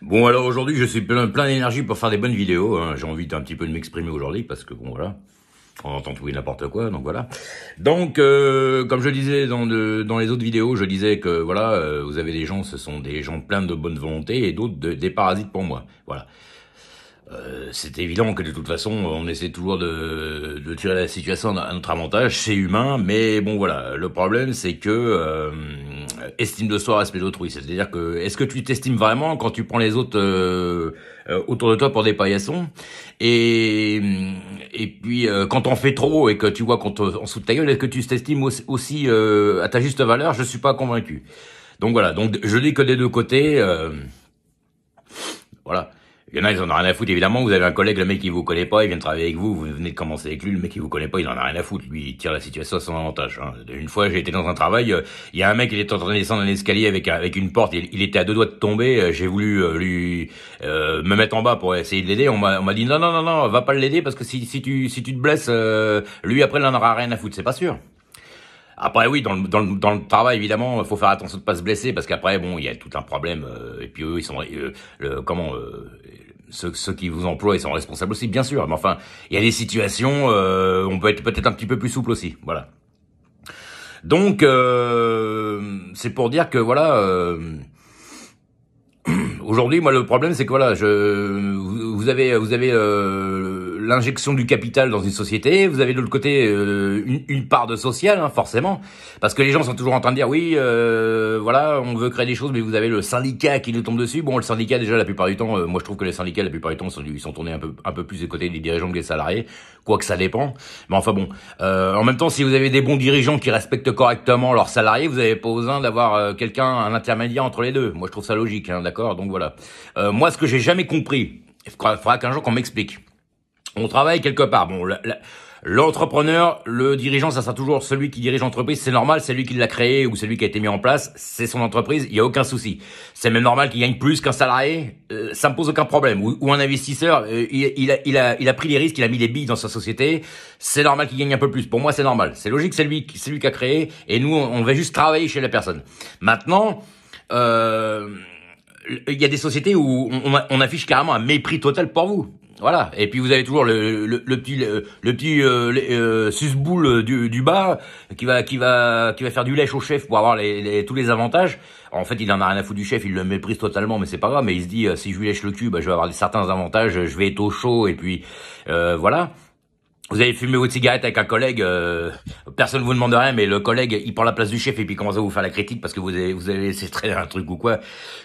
Bon, alors aujourd'hui, je suis plein d'énergie pour faire des bonnes vidéos, hein. J'ai envie d'un petit peu de m'exprimer aujourd'hui parce que bon, voilà, on entend tout et n'importe quoi, donc voilà. Donc, comme je disais dans les autres vidéos, je disais que voilà, vous avez des gens, ce sont des gens pleins de bonne volonté et d'autres des parasites pour moi. Voilà. C'est évident que de toute façon, on essaie toujours de tirer la situation à notre avantage, c'est humain, mais bon voilà, le problème c'est que estime de soi, respect d'autrui, c'est-à-dire que est-ce que tu t'estimes vraiment quand tu prends les autres autour de toi pour des paillassons et puis quand on fait trop et que tu vois qu'on en dessous de ta gueule, est-ce que tu t'estimes aussi à ta juste valeur? Je suis pas convaincu. Donc voilà, donc je dis que des deux côtés, voilà. Il y en a, ils en ont rien à foutre, évidemment. Vous avez un collègue, le mec, il vous connaît pas, il vient de travailler avec vous, vous venez de commencer avec lui, le mec, il vous connaît pas, il en a rien à foutre. Lui, il tire la situation à son avantage, hein. Une fois, j'ai été dans un travail, il y a un mec, il était en train de descendre un escalier avec une porte, il était à deux doigts de tomber, j'ai voulu, me mettre en bas pour essayer de l'aider, on m'a dit, non, va pas l'aider, parce que si tu te blesses, lui, après, il en aura rien à foutre, c'est pas sûr. Après oui, dans le travail évidemment, il faut faire attention de pas se blesser parce qu'après bon, il y a tout un problème et puis eux ils sont ceux qui vous emploient, ils sont responsables aussi bien sûr, mais enfin, il y a des situations on peut être peut-être un petit peu plus souple aussi, voilà. Donc c'est pour dire que voilà aujourd'hui, moi, le problème, c'est que voilà, vous avez l'injection du capital dans une société. Vous avez de l'autre côté une part de social, hein, forcément, parce que les gens sont toujours en train de dire oui, voilà, on veut créer des choses, mais vous avez le syndicat qui nous tombe dessus. Bon, le syndicat, déjà, la plupart du temps, moi, je trouve que les syndicats, la plupart du temps, ils sont tournés un peu plus du côté des dirigeants que des salariés, quoique ça dépend. Mais enfin bon, en même temps, si vous avez des bons dirigeants qui respectent correctement leurs salariés, vous n'avez pas besoin d'avoir quelqu'un, un intermédiaire entre les deux. Moi, je trouve ça logique, hein, d'accord. Donc voilà. Moi, ce que j'ai jamais compris, il faudra qu'un jour qu'on m'explique. On travaille quelque part. Bon, l'entrepreneur, le dirigeant, ça sera toujours celui qui dirige l'entreprise. C'est normal, c'est lui qui l'a créé ou c'est lui qui a été mis en place. C'est son entreprise, il y a aucun souci. C'est même normal qu'il gagne plus qu'un salarié. Ça me pose aucun problème. Ou un investisseur, il a pris les risques, il a mis des billes dans sa société. C'est normal qu'il gagne un peu plus. Pour moi, c'est normal. C'est logique, c'est lui qui a créé. Et nous, on va juste travailler chez la personne. Maintenant, il y a des sociétés où on affiche carrément un mépris total pour vous. Voilà. Et puis vous avez toujours le petit susboule du bas qui va faire du lèche au chef pour avoir tous les avantages. En fait, il en a rien à foutre du chef, il le méprise totalement, mais c'est pas grave. Mais il se dit si je lui lèche le cul, je vais avoir certains avantages, je vais être au chaud et puis voilà. Vous avez fumé votre cigarette avec un collègue, personne vous demande rien, mais le collègue, il prend la place du chef et puis commence à vous faire la critique parce que vous avez laissé traîner un truc ou quoi,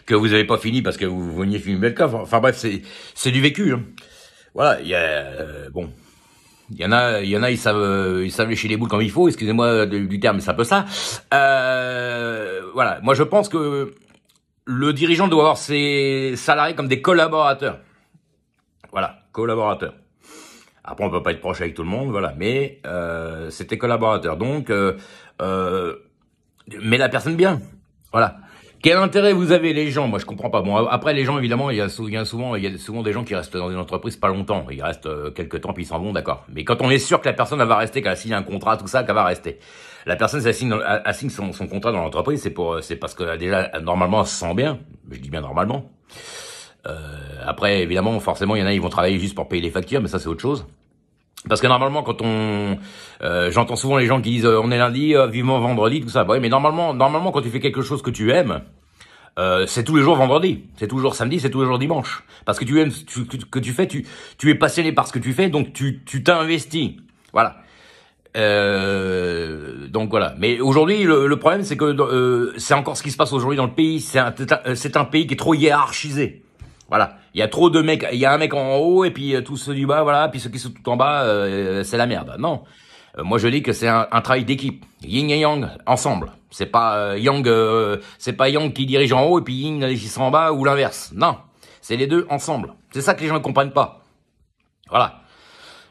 que vous avez pas fini parce que vous veniez fumer le coffre. Enfin bref, c'est du vécu, hein. Voilà, il y a, bon. Il y en a, ils savent lécher les boules comme il faut, excusez-moi du terme, mais c'est un peu ça. Voilà. Moi, je pense que le dirigeant doit avoir ses salariés comme des collaborateurs. Voilà, collaborateurs. Après, on peut pas être proche avec tout le monde, voilà, mais c'est tes collaborateurs. Donc, mets la personne bien, voilà. Quel intérêt vous avez les gens? Moi, je comprends pas. Bon, après les gens, évidemment, il y a souvent des gens qui restent dans une entreprise pas longtemps. Ils restent quelques temps puis ils s'en vont, d'accord. Mais quand on est sûr que la personne elle va rester, qu'elle a signé un contrat, tout ça, qu'elle va rester. La personne elle signe son contrat dans l'entreprise, c'est parce que déjà normalement elle se sent bien. Je dis bien normalement. Après, évidemment, forcément, il y en a, ils vont travailler juste pour payer les factures, mais ça, c'est autre chose. Parce que normalement, quand j'entends souvent les gens qui disent on est lundi, vivement vendredi, tout ça. Bah oui, mais normalement, quand tu fais quelque chose que tu aimes, c'est tous les jours vendredi, c'est toujours samedi, c'est tous les jours dimanche. Parce que tu aimes ce que tu fais, tu es passionné par ce que tu fais, donc tu t'investis. Voilà. Donc voilà. Mais aujourd'hui, le problème, c'est que c'est encore ce qui se passe aujourd'hui dans le pays. C'est un pays qui est trop hiérarchisé. Voilà, il y a trop de mecs, il y a un mec en haut et puis tous ceux du bas, voilà, puis ceux qui sont tout en bas, c'est la merde. Non, moi je dis que c'est un travail d'équipe, yin et yang, ensemble. C'est pas c'est pas Yang qui dirige en haut et puis Yin qui sont en bas ou l'inverse. Non, c'est les deux ensemble. C'est ça que les gens ne comprennent pas. Voilà.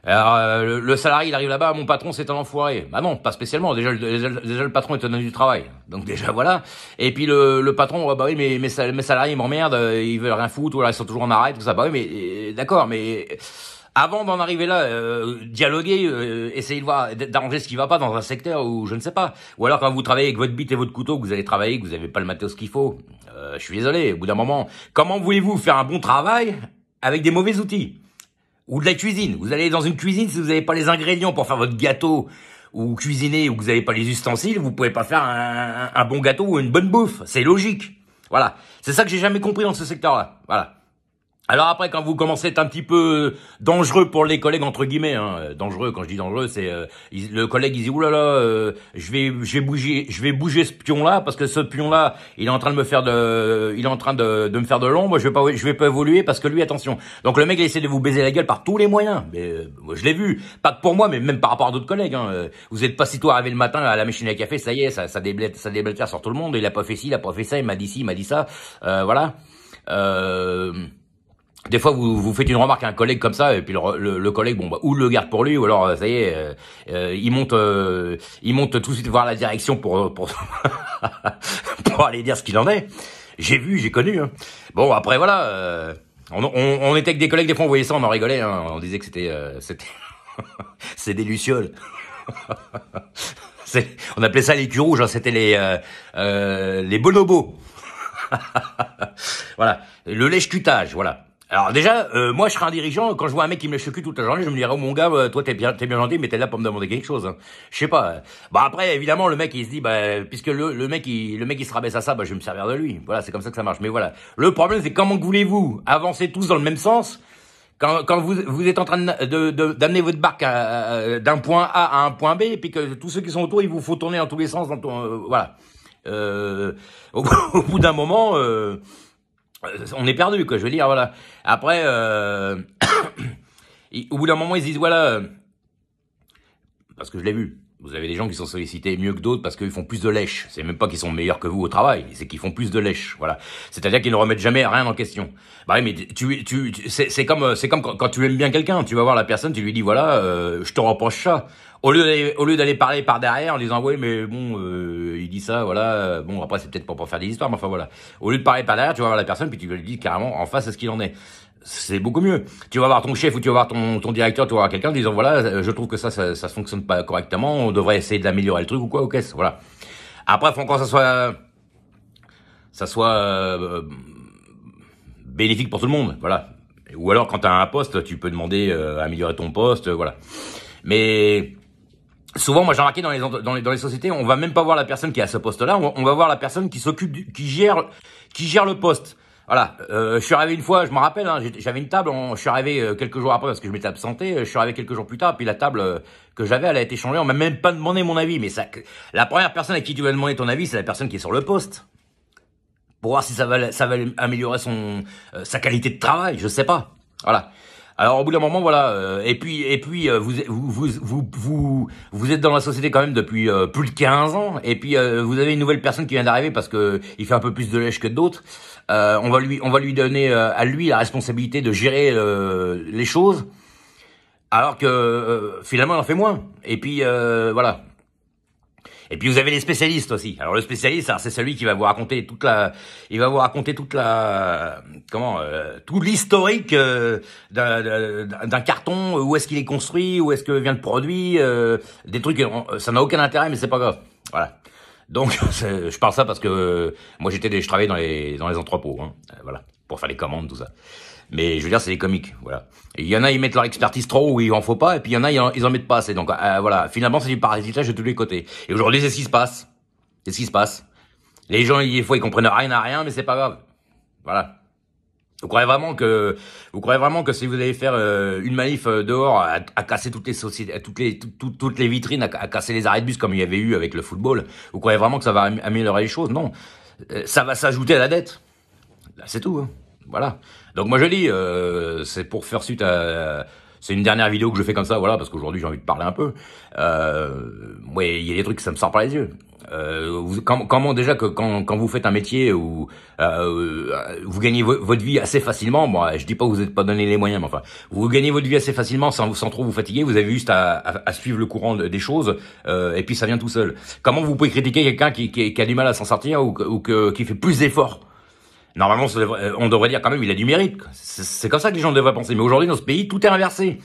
Alors, le salarié, il arrive là-bas, mon patron, c'est un enfoiré. Bah non, pas spécialement. Déjà, le patron est un homme du travail. Donc déjà, voilà. Et puis le patron, bah oui, mais mes salariés, ils m'emmerdent, ils veulent rien foutre, ou alors ils sont toujours en arrêt, tout ça. Bah oui, mais d'accord, mais Avant d'en arriver là, dialoguer, essayez de voir, d'arranger ce qui va pas dans un secteur où je ne sais pas. Ou alors quand vous travaillez avec votre bite et votre couteau, que vous allez travailler, que vous n'avez pas le matos qu'il faut. Je suis désolé, au bout d'un moment, comment voulez-vous faire un bon travail avec des mauvais outils? Ou de la cuisine. Vous allez dans une cuisine, si vous n'avez pas les ingrédients pour faire votre gâteau, ou cuisiner, ou que vous n'avez pas les ustensiles, vous pouvez pas faire un bon gâteau ou une bonne bouffe. C'est logique. Voilà. C'est ça que j'ai jamais compris dans ce secteur-là. Voilà. Alors après, quand vous commencez à être un petit peu dangereux pour les collègues, entre guillemets, hein, dangereux, quand je dis dangereux, c'est le collègue il dit oulala, je vais bouger ce pion-là parce que ce pion-là, il est en train de me faire il est en train de me faire de l'ombre, je vais pas évoluer parce que lui, attention. Donc le mec il essaie de vous baiser la gueule par tous les moyens. Mais moi je l'ai vu, pas que pour moi, mais même par rapport à d'autres collègues. Hein. Vous êtes pas si tôt arrivé le matin à la machine à café, ça y est, ça déblatère sur tout le monde. Il a pas fait ci, il a pas fait ça, il m'a dit ci, il m'a dit ça, voilà. Des fois, vous faites une remarque à un collègue comme ça, et puis le collègue, bon, bah, ou le garde pour lui, ou alors, ça y est, il monte tout de suite voir la direction pour pour aller dire ce qu'il en est. J'ai vu, j'ai connu. Hein. Bon, après, voilà, on était avec des collègues, des fois, on voyait ça, on en rigolait, hein, on disait que c'était, c'est des lucioles. On appelait ça les culs rouges, hein, c'était les bonobos. Voilà, le lèche-cutage, voilà. Alors déjà, moi je serais un dirigeant, quand je vois un mec qui me lèche le cul toute la journée, je me dirais, oh mon gars, toi t'es bien gentil, mais t'es là pour me demander quelque chose. Hein. Je sais pas. Bah après, évidemment, le mec il se dit, bah puisque le mec il se rabaisse à ça, bah je vais me servir de lui. Voilà, c'est comme ça que ça marche. Mais voilà, le problème c'est comment voulez-vous avancer tous dans le même sens quand vous êtes en train d'amener votre barque d'un point A à un point B, et puis que tous ceux qui sont autour, il vous faut tourner dans tous les sens. Voilà. Au bout d'un moment. On est perdu, quoi. Je veux dire, voilà. Après, au bout d'un moment, ils se disent, voilà, parce que je l'ai vu. Vous avez des gens qui sont sollicités mieux que d'autres parce qu'ils font plus de lèche. C'est même pas qu'ils sont meilleurs que vous au travail, c'est qu'ils font plus de lèche. Voilà. C'est-à-dire qu'ils ne remettent jamais rien en question. Bah oui, mais c'est comme quand tu aimes bien quelqu'un, tu vas voir la personne, tu lui dis voilà, je te reproche ça. Au lieu d'aller parler par derrière en disant oui mais bon il dit ça voilà bon après c'est peut-être pour faire des histoires mais enfin voilà. Au lieu de parler par derrière, tu vas voir la personne puis tu lui dis carrément en face à ce qu'il en est. C'est beaucoup mieux. Tu vas voir ton chef ou tu vas voir ton directeur, tu vas voir quelqu'un en disant voilà, je trouve que ça fonctionne pas correctement, on devrait essayer d'améliorer le truc ou quoi, ok, voilà. Après, faut encore que ça soit bénéfique pour tout le monde, voilà. Ou alors quand tu as un poste, tu peux demander à améliorer ton poste, voilà. Mais souvent, moi j'ai remarqué dans les sociétés, on va même pas voir la personne qui est à ce poste-là, on va voir la personne qui s'occupe qui gère le poste. Voilà, je suis arrivé une fois, je me rappelle, hein, j'avais une table, je suis arrivé quelques jours après parce que je m'étais absenté, je suis arrivé quelques jours plus tard, puis la table que j'avais, elle a été changée, on m'a même pas demandé mon avis, mais ça, la première personne à qui tu vas demander ton avis, c'est la personne qui est sur le poste, pour voir si ça va améliorer sa qualité de travail, je sais pas, voilà. Alors au bout d'un moment, voilà, et puis vous êtes dans la société quand même depuis plus de 15 ans, et puis vous avez une nouvelle personne qui vient d'arriver parce que il fait un peu plus de lèche que d'autres. On va lui donner à lui la responsabilité de gérer les choses, alors que finalement il en fait moins. Et puis voilà. Et puis vous avez les spécialistes aussi. Alors le spécialiste, c'est celui qui va vous raconter tout l'historique d'un carton, où est-ce qu'il est construit, où est-ce que vient le produit, des trucs, ça n'a aucun intérêt, mais c'est pas grave. Voilà. Donc je parle ça parce que moi je travaillais dans les entrepôts, hein, voilà, pour faire les commandes, tout ça. Mais je veux dire, c'est des comiques, voilà. Et il y en a, ils mettent leur expertise trop où il en faut pas, et puis il y en a, ils en mettent pas assez. Donc voilà, finalement, c'est du parasitage de tous les côtés. Et aujourd'hui, c'est ce qui se passe. C'est ce qui se passe. Les gens, des fois, ils comprennent rien à rien, mais c'est pas grave. Voilà. Vous croyez vraiment que si vous allez faire une manif dehors à casser toutes les sociétés, toutes les vitrines, à casser les arrêts de bus comme il y avait eu avec le football, vous croyez vraiment que ça va améliorer les choses? Non. Ça va s'ajouter à la dette. Là, c'est tout, hein. Voilà. Donc moi je dis, c'est pour faire suite à... C'est une dernière vidéo que je fais comme ça, voilà, parce qu'aujourd'hui j'ai envie de parler un peu. Ouais, il y a des trucs que ça me sort par les yeux. Comment déjà que quand vous faites un métier où vous gagnez votre vie assez facilement, bon, je dis pas que vous n'êtes pas donné les moyens, mais enfin, vous gagnez votre vie assez facilement sans trop vous fatiguer, vous avez juste à suivre le courant des choses, et puis ça vient tout seul. Comment vous pouvez critiquer quelqu'un qui a du mal à s'en sortir ou qui fait plus d'efforts? Normalement, on devrait dire quand même, il a du mérite. C'est comme ça que les gens devraient penser. Mais aujourd'hui, dans ce pays, tout est inversé.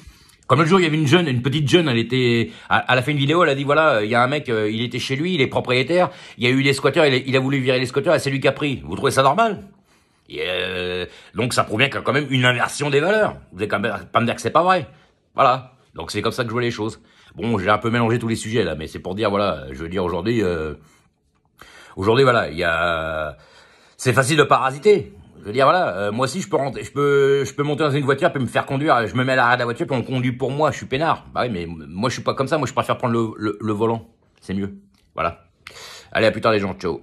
Comme le jour, il y avait une petite jeune, elle était, elle a fait une vidéo, elle a dit voilà, il y a un mec, il était chez lui, il est propriétaire, il y a eu les squatteurs, il a voulu virer les squatteurs, et c'est lui qui a pris. Vous trouvez ça normal? Et donc ça prouve bien qu'il y a quand même une inversion des valeurs. Vous allez quand même pas me dire que c'est pas vrai. Voilà. Donc c'est comme ça que je vois les choses. Bon, j'ai un peu mélangé tous les sujets là, mais c'est pour dire voilà, je veux dire aujourd'hui voilà, c'est facile de parasiter. Je veux dire voilà, moi aussi je peux rentrer, je peux monter dans une voiture, puis me faire conduire, je me mets à l'arrière de la voiture, puis on conduit pour moi, je suis peinard. Bah oui, mais moi je suis pas comme ça, moi je préfère prendre le volant, c'est mieux. Voilà. Allez, à plus tard les gens, ciao.